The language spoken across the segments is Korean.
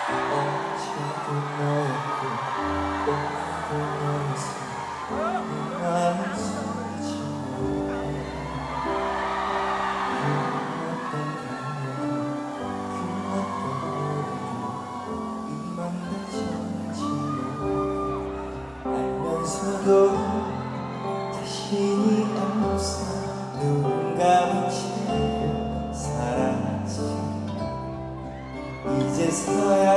어제도 너였고 오늘도 너였어 나는 숨지 못해 그 어떤 이맘대진지 알면서도 자신이 없어 눈 감은 채로 살았지 이제서야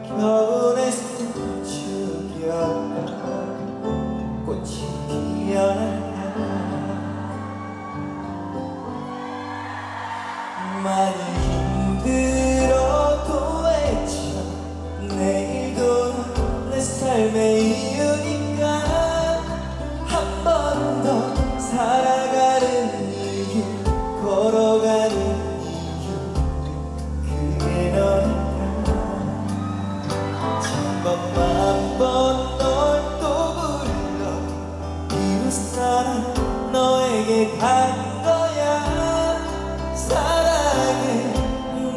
겨울에 숨죽였던 꽃이 피어난다 많이 힘들어도 외쳐 내일도 내 삶의 이유니까 한 번 더 살아가는 이유 걸어가는 이유 그게 너니까 천번만번 널 또 불러 비로소 너에게 간 거야 사랑해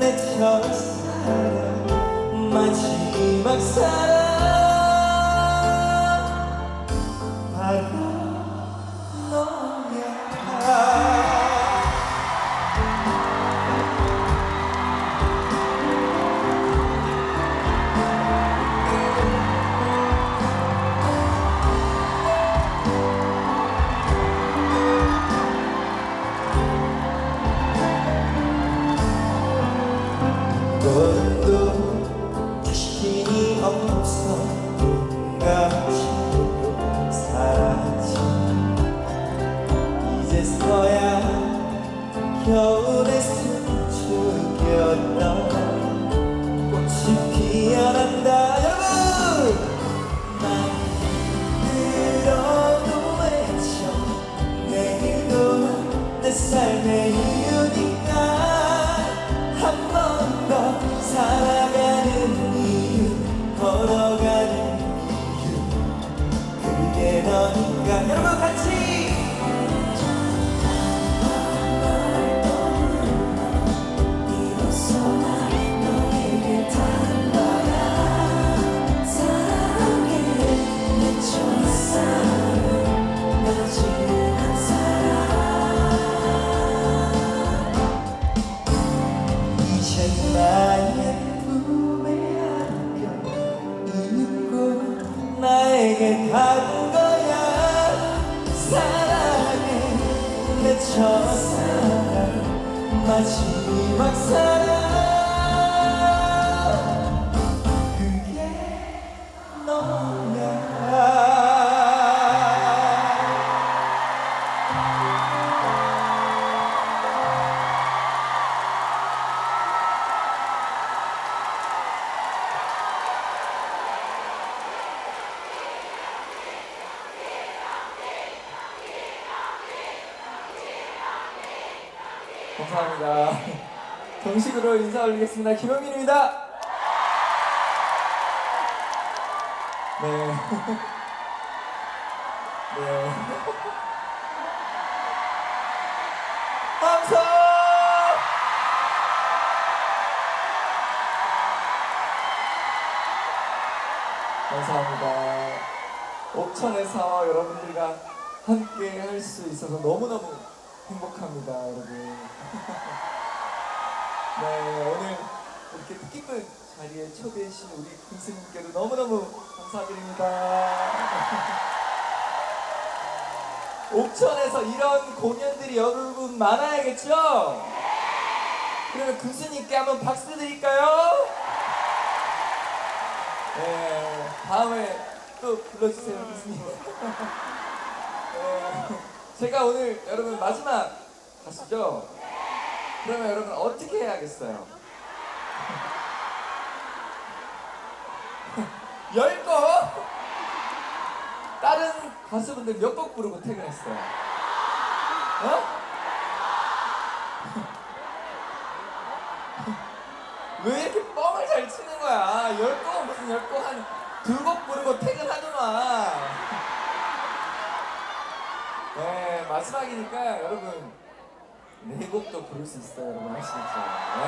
내 첫사랑 마지막 사랑 바로 너야 너도 자신이 없어 누군가 싶고 살았지 이제서야 겨울에 숨죽였던 꽃이 피어난다 여러분 많이 힘들어도 외쳐 내일도 내 삶의 이유니까 한 번 더 살아가는 이유 걸어가는 이유 그게 너니까 여러분 같이 이젠 나의 품에 안겨 이윽고 나에게 간 거야 사랑해 내 첫사랑 마지막 사랑 그게 너야 감사합니다. 정식으로 인사 올리겠습니다. 김용민입니다. 네. 네. 함성! 감사합니다. 옥천의 사와 여러분들과 함께 할 수 있어서 너무너무 행복합니다, 여러분. 네, 오늘 이렇게 뜻깊은 자리에 초대해 주신 우리 군수님께도 너무너무 감사드립니다. 옥천에서 이런 공연들이 여러분 많아야겠죠? 그러면 군수님께 한번 박수 드릴까요? 네, 다음에 또 불러주세요, 군수님. 네, 제가 오늘 여러분 마지막 가수죠? 그러면 여러분 어떻게 해야겠어요? 10곡? 다른 가수분들 몇 곡 부르고 퇴근했어요? 어? 왜 이렇게 뻥을 잘 치는 거야? 10곡 무슨 10곡 한 2곡 부르고 퇴근하더만. 네, 마지막이니까 여러분 곡도 부를 수 있어요, 여러분 아시겠죠? 네.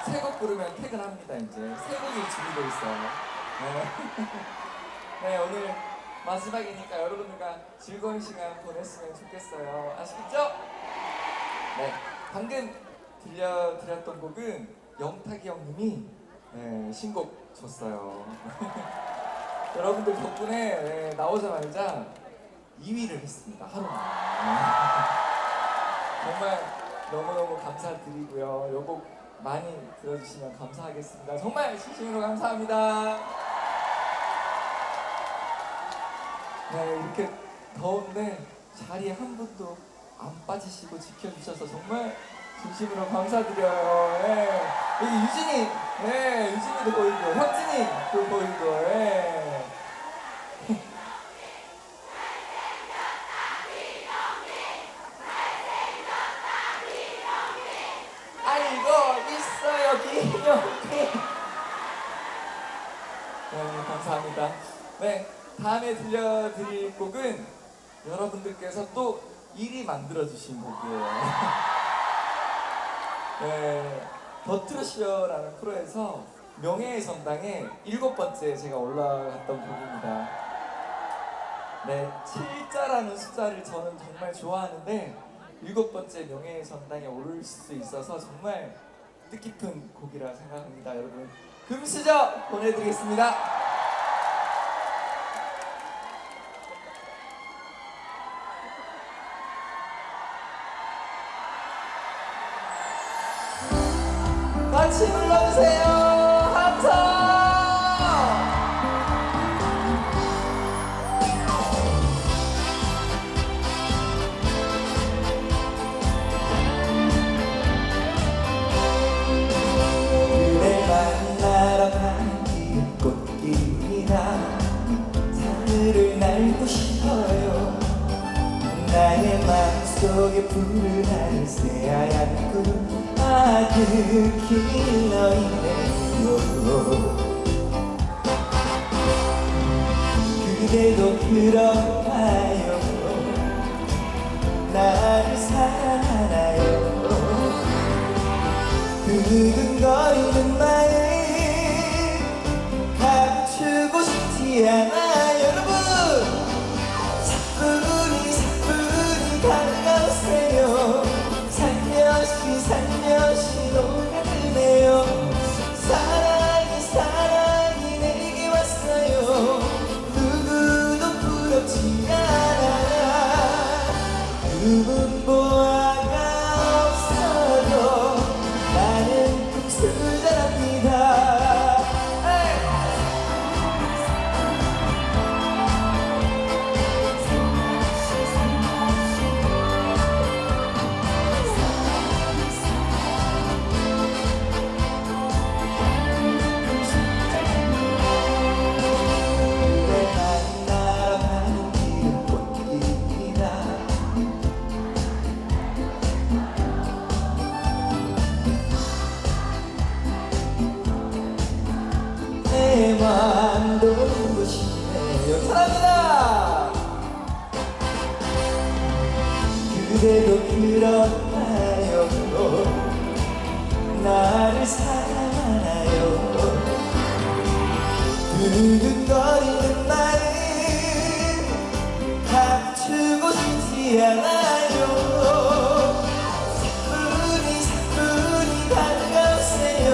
세 곡 부르면 퇴근합니다 이제. 세 곡이 준비되어 있어요. 네. 네, 오늘 마지막이니까 여러분들과 즐거운 시간 보냈으면 좋겠어요. 아시겠죠? 네, 방금 들려드렸던 곡은 영탁이 형님이 신곡 줬어요. 여러분들 덕분에 나오자마자 2위를 했습니다. 하루만. 정말 너무너무 감사드리고요. 이 곡 많이 들어주시면 감사하겠습니다. 정말 진심으로 감사합니다. 네, 이렇게 더운데 자리에 한 분도 안 빠지시고 지켜주셔서 정말 진심으로 감사드려요. 네. 여기 유진이, 네, 유진이도 보이고, 현진이도 보이고, 네. 알고 있어요, 기념비. 네, 감사합니다. 네, 다음에 들려드릴 곡은 여러분들께서 또 1위 만들어주신 곡이에요. 네, 더트루쇼라는 프로에서 명예의 전당에 7번째 제가 올라갔던 곡입니다. 네, 7자라는 숫자를 저는 정말 좋아하는데 7번째 명예의 전당에 오를 수 있어서 정말 뜻깊은 곡이라 생각합니다. 여러분, 금수저 보내드리겠습니다. 같이 불러주세요. 함성. 그대 만나러 가는 길 꽃길이나 하늘을 날고 싶어요. 나의 마음속에 불을 날 새하얀 구름 아득히 너희네요. 그대도 그런가요? 나를 사랑하나요? 두근거리는 마음 감추고 싶지 않아. 여러분, 사뿐히 다가오세요. 살며시 녹아드네요. 사랑이 내게 왔어요. 누구도 부럽지 않아. 누군보아가 없어도 나는 금수저랍니다. 내 맘도 눈부시네요. 사랑합니다. 그대도 그렇나요? 나를 사랑하나요? 두근거리는 마음 감추고 싶지 않아요. 사뿐히 다가오세요.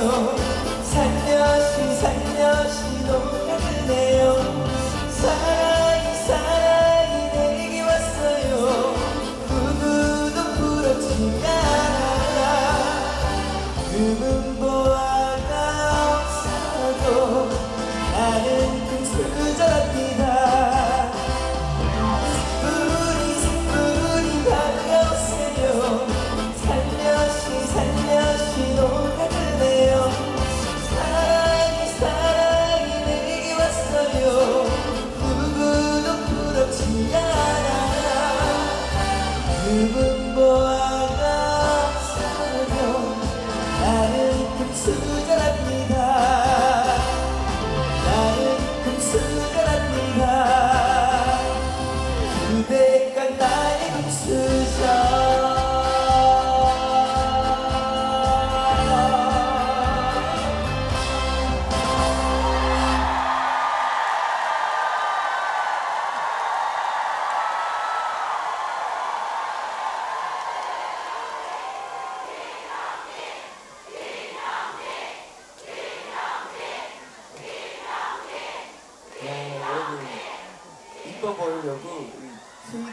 살며시 녹아드네요. 사랑이 내게 왔어요. 누구도 부럽지 않아. 누군보아가 없어도 나는 금수저랍니다. 사뿐히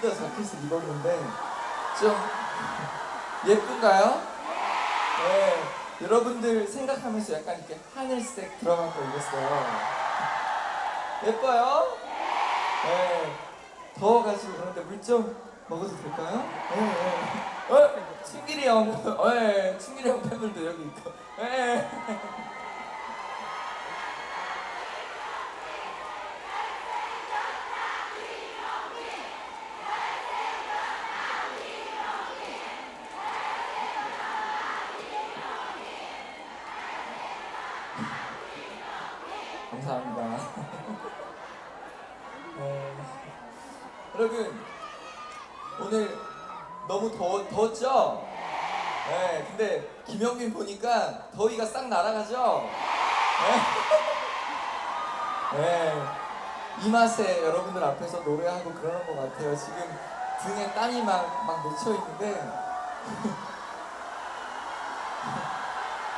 더 자켓을 입었는데 좀 예쁜가요? 네, 여러분들 생각하면서 약간 이렇게 하늘색 들어간 거 입었어요. 예뻐요? 네, 더워가지고 그런데 물 좀 먹어도 될까요? 네, 네. 충길이 형, 네, 충길이 형 팬분도 여기 있고. 네. 감사합니다. 여러분 오늘 너무 더웠죠? 네, 근데 김영민 보니까 더위가 싹 날아가죠? 네. 네. 이 맛에 여러분들 앞에서 노래하고 그러는 것 같아요. 지금 등에 땀이 막 맺혀 있는데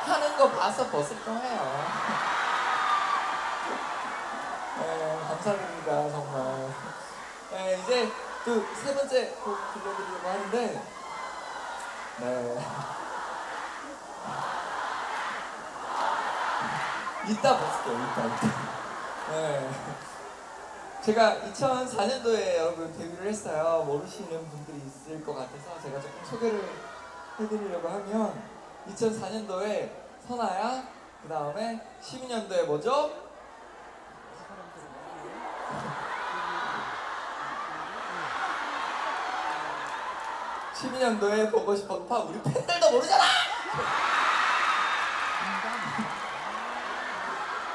하는 거 봐서 벗을 거예요. 네, 감사드립니다 정말. 네, 이제 또 세 번째 곡 들려드리려고 하는데, 네. 이따 벗을게요, 이따. 네. 제가 2004년도에 여러분 데뷔를 했어요. 모르시는 분들이 있을 것 같아서 제가 조금 소개를 해드리려고 하면 2004년도에 선아야, 그 다음에 12년도에 뭐죠? 12년도에 보고 싶어 파 우리 팬들도 모르잖아!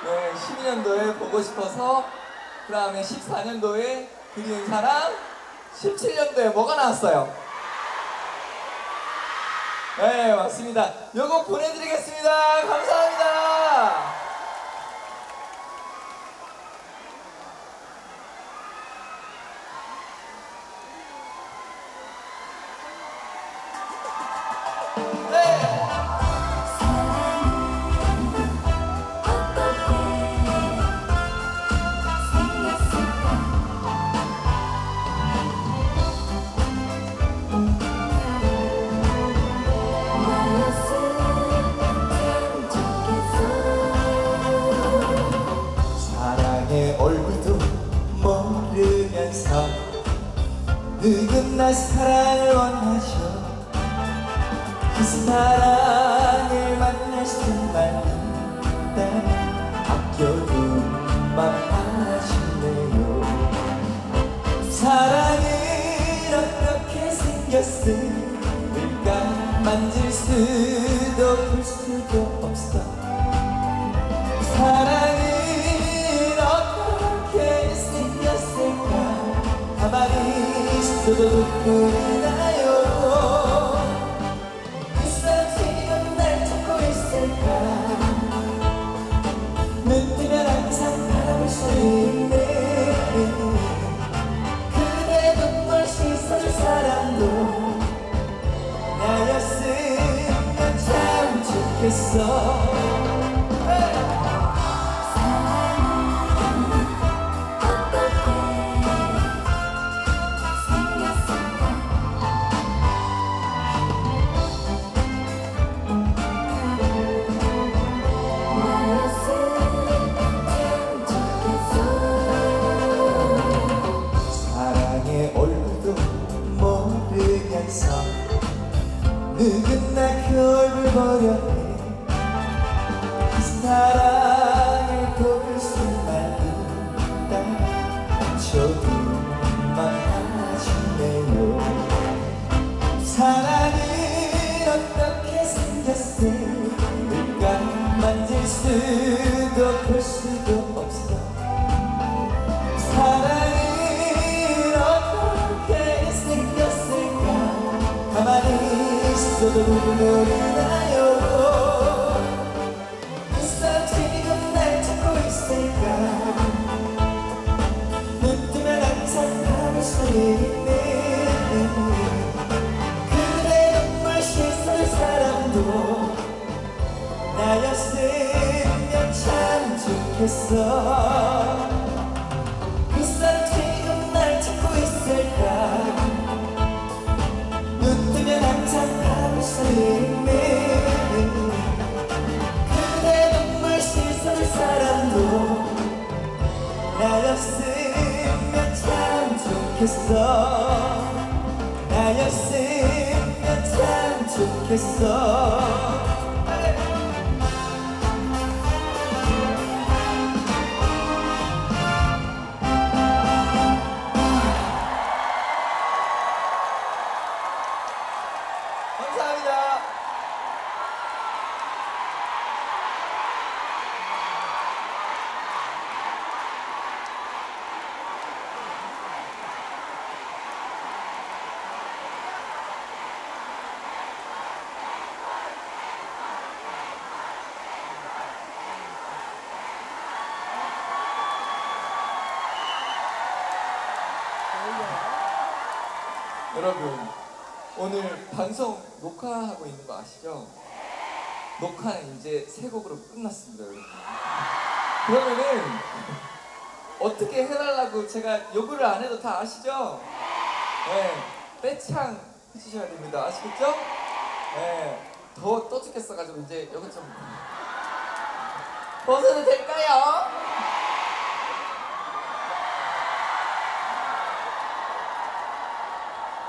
네, 12년도에 보고 싶어서, 그 다음에 14년도에 그리운 사람, 17년도에 뭐가 나왔어요? 네, 맞습니다. 요거 보내드리겠습니다. 감사합니다. 얼굴도 모르면서 누군 날 사랑을 원하죠. 그 사랑을 만날 수만 있다면 아껴둔만 하실래요. 사랑은 어떻게 생겼을까? 만질 수도 볼 수도 없어. 사랑은 가만히 있어도 눈물이 나요. 그 사람 지금 날 찾고 있을까? 눈 뜨면 항상 바라볼 수 있네. 그대 눈물 씻어줄 사람도 나였으면 참 좋겠어. 누군나 그 얼굴 보려 해. 그 사랑을 도울 수만 있다면 조금만 하실래요. 사랑은 어떻게 생겼을까? 만질 수도 볼 수도 없어. 사랑은 어떻게 생겼을까? 가만히 있어도 눈물이 나요. 그 사람 지금 날 찾고 있을까? 눈 뜨면 항상 바라볼 수 있네. 그대 눈물 씻을 사람도 나였으면 참 좋겠어. 그 사람 지금 날 찾고 있을까? 좋겠어 나였으면 참 좋겠어 감사합니다. 여러분, 오늘 방송 녹화하고 있는 거 아시죠? 녹화는 이제 세 곡으로 끝났습니다, 여러분. 그러면은 어떻게 해달라고 제가 요구를 안 해도 다 아시죠? 네, 떼창 해주셔야 됩니다. 아시겠죠? 네, 더워 떠 죽겠어가지고 이제 여기 좀 벗어도 될까요?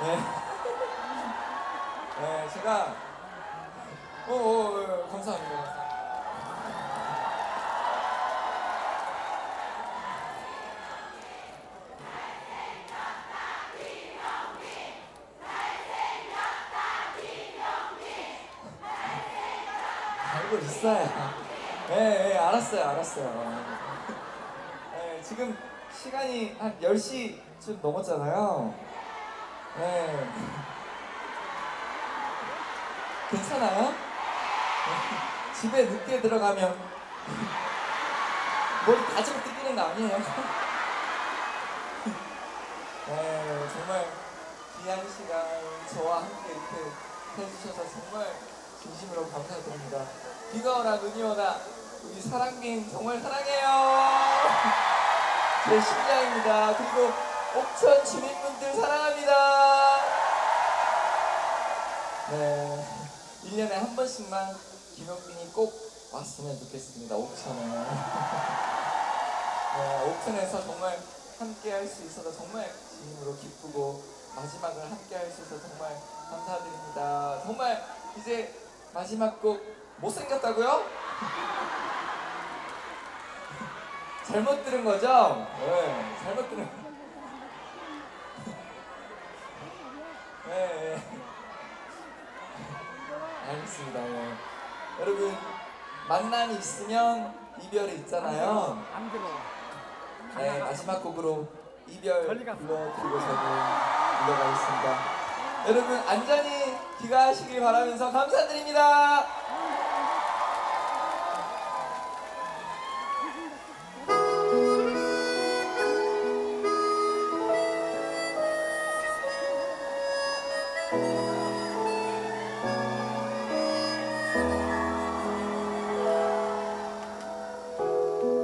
네. 네, 제가 감사합니다. 알고 있어요. 네, 알았어요. 네, 지금 시간이 한 10시쯤 넘었잖아요. 네. 괜찮아요? 집에 늦게 들어가면 머리 가지고 뛰기는 거 아니에요? 네, 정말 귀한 시간 저와 함께 이렇게 해주셔서 정말 진심으로 감사드립니다. 비가 오나 눈이 오나 우리 사랑민 정말 사랑해요. 제 심장입니다. 그리고 옥천 주민분들 사랑합니다. 네, 1년에 한 번씩만 김영빈이 꼭 왔으면 좋겠습니다. 옥천에. 네, 옥천에서 정말 함께 할 수 있어서 정말 진심으로 기쁘고 마지막을 함께 할 수 있어서 정말 감사드립니다. 정말 이제 마지막 곡 못생겼다고요? 잘못 들은 거죠? 네, 잘못 들은 거. 네. 알겠습니다. 네. 여러분, 만남이 있으면 이별이 있잖아요. 안 들어. 네, 마지막 곡으로 이별 멀리 갔어. 불러드리고 저도 물러가겠습니다. 여러분, 안전히 귀가하시길 바라면서 감사드립니다.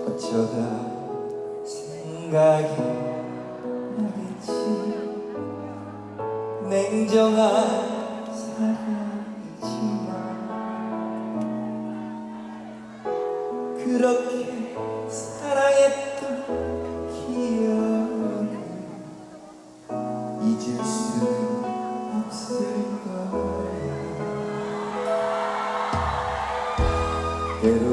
어쩌다 생각이 나겠지 냉정한 사랑이지만 그렇게 사랑했던 기억을 잊을 수 없을 거야 때론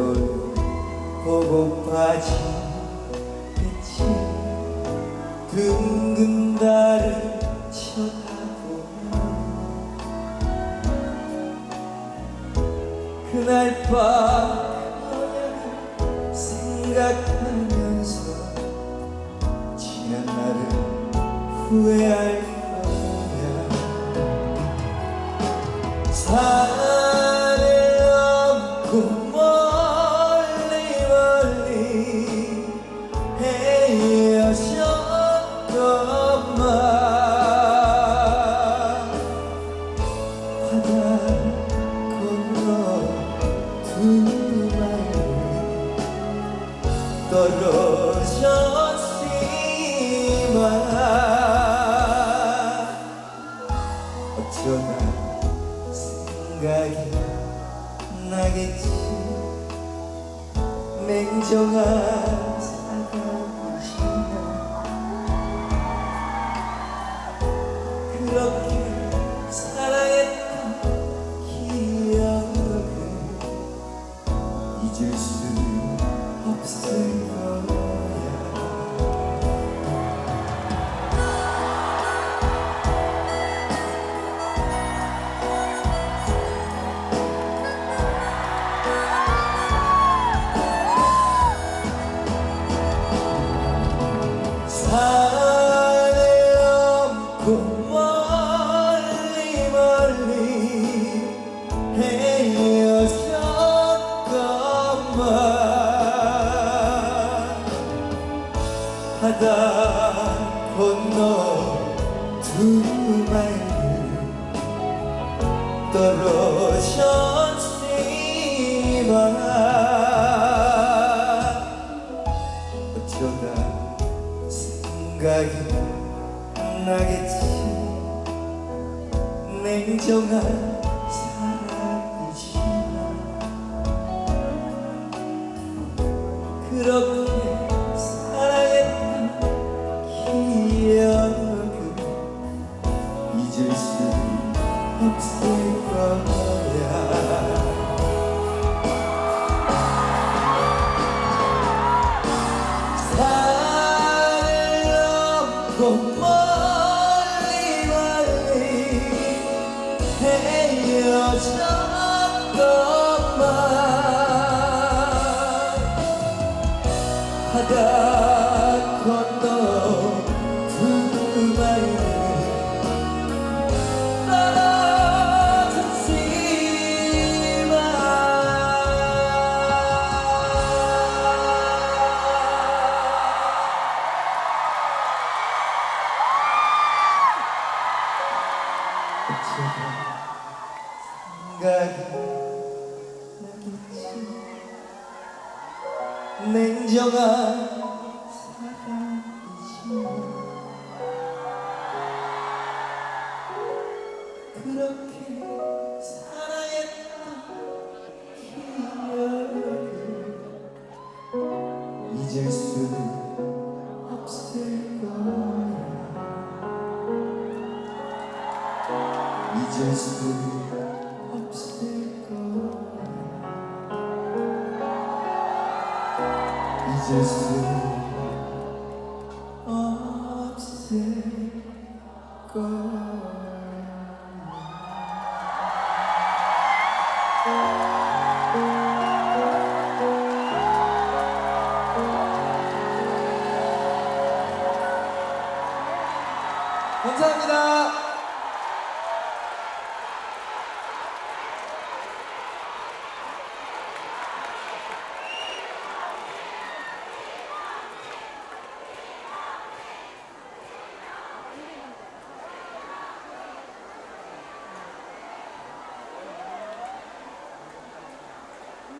보고 빠지겠지 둥근 달을 쳐다보며 그날 밤 너를 생각하면서 지난 날을 후회할 거야 산을 넘고 떨어졌지만 어쩌다 생각이 나겠지 냉정한 사랑이지만 떨어졌지만 어쩌다 생각이 나겠지. 냉정한 사랑이지만 그렇게 사랑했던 기억을 잊을 수 없을 거야. 산을 넘고 멀리 헤어졌건만 바다 건너 두 마리는 떨어졌지만 어쩌다 생각이 나겠지. 냉정한 사랑이지만 그렇게 사랑했던 기억을 잊을 수는 없을 거야. 잊을 수는 없을 거야. 잊을 수